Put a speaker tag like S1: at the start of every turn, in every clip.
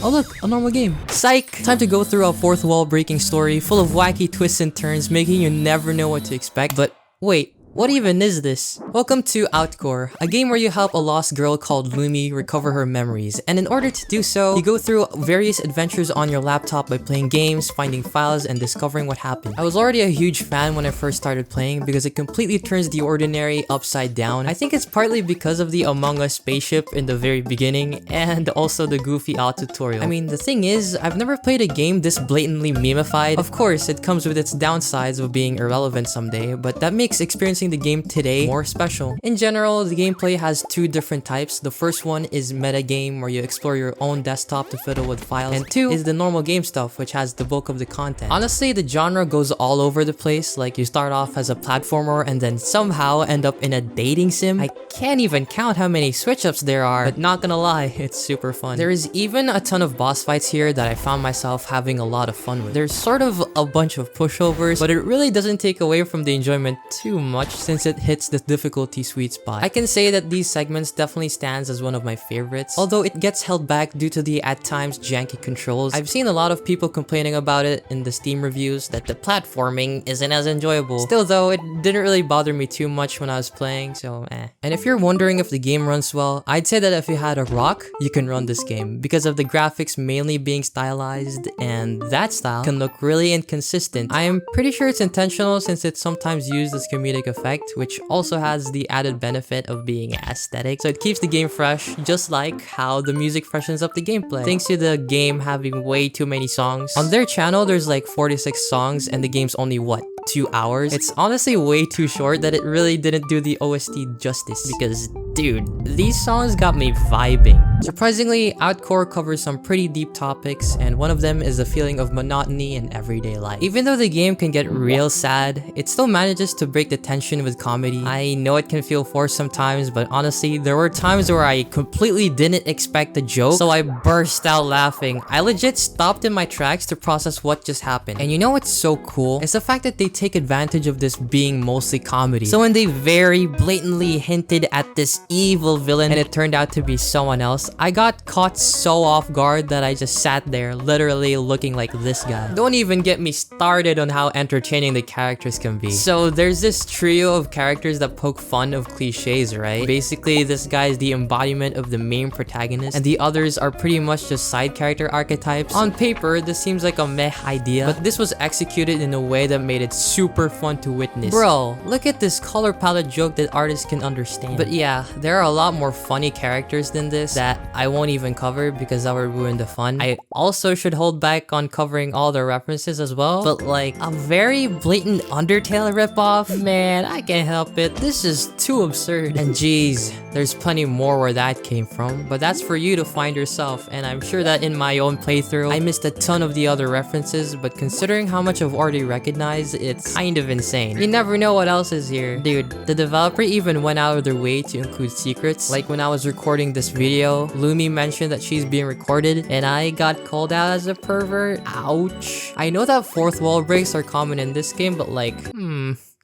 S1: Oh look, a normal game. Psych! Time to go through a fourth wall breaking story full of wacky twists and turns, making you never know what to expect. But wait, what even is this? Welcome to Outcore, a game where you help a lost girl called Lumi recover her memories, and in order to do so, you go through various adventures on your laptop by playing games, finding files, and discovering what happened. I was already a huge fan when I first started playing because it completely turns the ordinary upside down. I think it's partly because of the Among Us spaceship in the very beginning, and also the goofy out tutorial. I mean, the thing is, I've never played a game this blatantly memeified. Of course, it comes with its downsides of being irrelevant someday, but that makes experiencing the game today more special. In general, the gameplay has two different types. The first one is meta game, where you explore your own desktop to fiddle with files, and two is the normal game stuff, which has the bulk of the content. Honestly, the genre goes all over the place. Like, you start off as a platformer and then somehow end up in a dating sim. I can't even count how many switch-ups there are, but not gonna lie, it's super fun. There is even a ton of boss fights here that I found myself having a lot of fun with. There's sort of a bunch of pushovers, but it really doesn't take away from the enjoyment too much since it hits the difficulty sweet spot. I can say that these segments definitely stands as one of my favorites, although it gets held back due to the at times janky controls. I've seen a lot of people complaining about it in the Steam reviews that the platforming isn't as enjoyable. Still though, it didn't really bother me too much when I was playing, so eh. And if you're wondering if the game runs well, I'd say that if you had a rock, you can run this game because of the graphics mainly being stylized, and that style can look really inconsistent. I am pretty sure it's intentional since it's sometimes used as comedic effect, which also has the added benefit of being aesthetic, so it keeps the game fresh, just like how the music freshens up the gameplay, thanks to the game having way too many songs. On their channel, there's like 46 songs, and the game's only what? 2 hours? It's honestly way too short that it really didn't do the OST justice, because dude, these songs got me vibing. Surprisingly, Outcore covers some pretty deep topics, and one of them is the feeling of monotony in everyday life. Even though the game can get real sad, it still manages to break the tension with comedy. I know it can feel forced sometimes, but honestly, there were times where I completely didn't expect the joke, so I burst out laughing. I legit stopped in my tracks to process what just happened. And you know what's so cool? It's the fact that they take advantage of this being mostly comedy. So when they very blatantly hinted at this evil villain and it turned out to be someone else, I got caught so off guard that I just sat there literally looking like this guy. Don't even get me started on how entertaining the characters can be. So there's this trio of characters that poke fun of cliches, right? Basically, this guy is the embodiment of the main protagonist, and the others are pretty much just side character archetypes. On paper, this seems like a meh idea, but this was executed in a way that made it super fun to witness. Bro, look at this color palette joke that artists can understand. But yeah, there are a lot more funny characters than this that I won't even cover because that would ruin the fun. I also should hold back on covering all the references as well, but like a very blatant Undertale ripoff, man, I can't help it. This is too absurd. And geez, there's plenty more where that came from, but that's for you to find yourself, and I'm sure that in my own playthrough, I missed a ton of the other references, but considering how much I've already recognized, it's kind of insane. You never know what else is here. Dude, the developer even went out of their way to include secrets. Like when I was recording this video, Lumi mentioned that she's being recorded, and I got called out as a pervert. Ouch. I know that fourth wall breaks are common in this game, but like,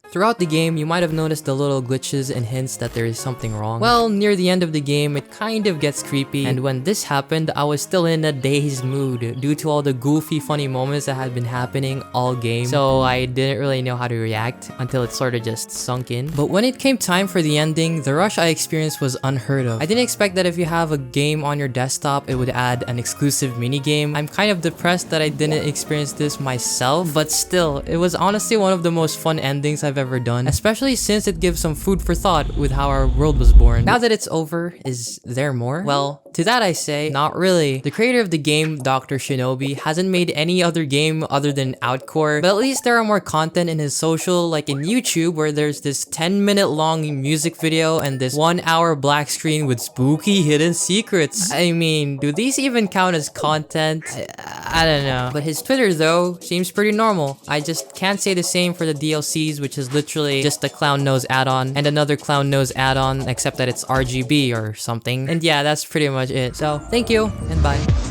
S1: throughout the game, you might have noticed the little glitches and hints that there is something wrong. Well, near the end of the game, it kind of gets creepy, and when this happened, I was still in a dazed mood due to all the goofy, funny moments that had been happening all game, so I didn't really know how to react until it sort of just sunk in. But when it came time for the ending, the rush I experienced was unheard of. I didn't expect that if you have a game on your desktop, it would add an exclusive minigame. I'm kind of depressed that I didn't experience this myself, but still, it was honestly one of the most fun endings I've ever done, especially since it gives some food for thought with how our world was born. Now that it's over, is there more? Well, to that I say, not really. The creator of the game, Dr. Shinobi, hasn't made any other game other than Outcore, but at least there are more content in his social, like in YouTube, where there's this 10-minute long music video and this 1-hour black screen with spooky hidden secrets. I mean, do these even count as content? I don't know. But his Twitter though seems pretty normal. I just can't say the same for the DLCs, which is literally just a clown nose add-on and another clown nose add-on, except that it's RGB or something. And yeah, that's pretty much it. So thank you and bye.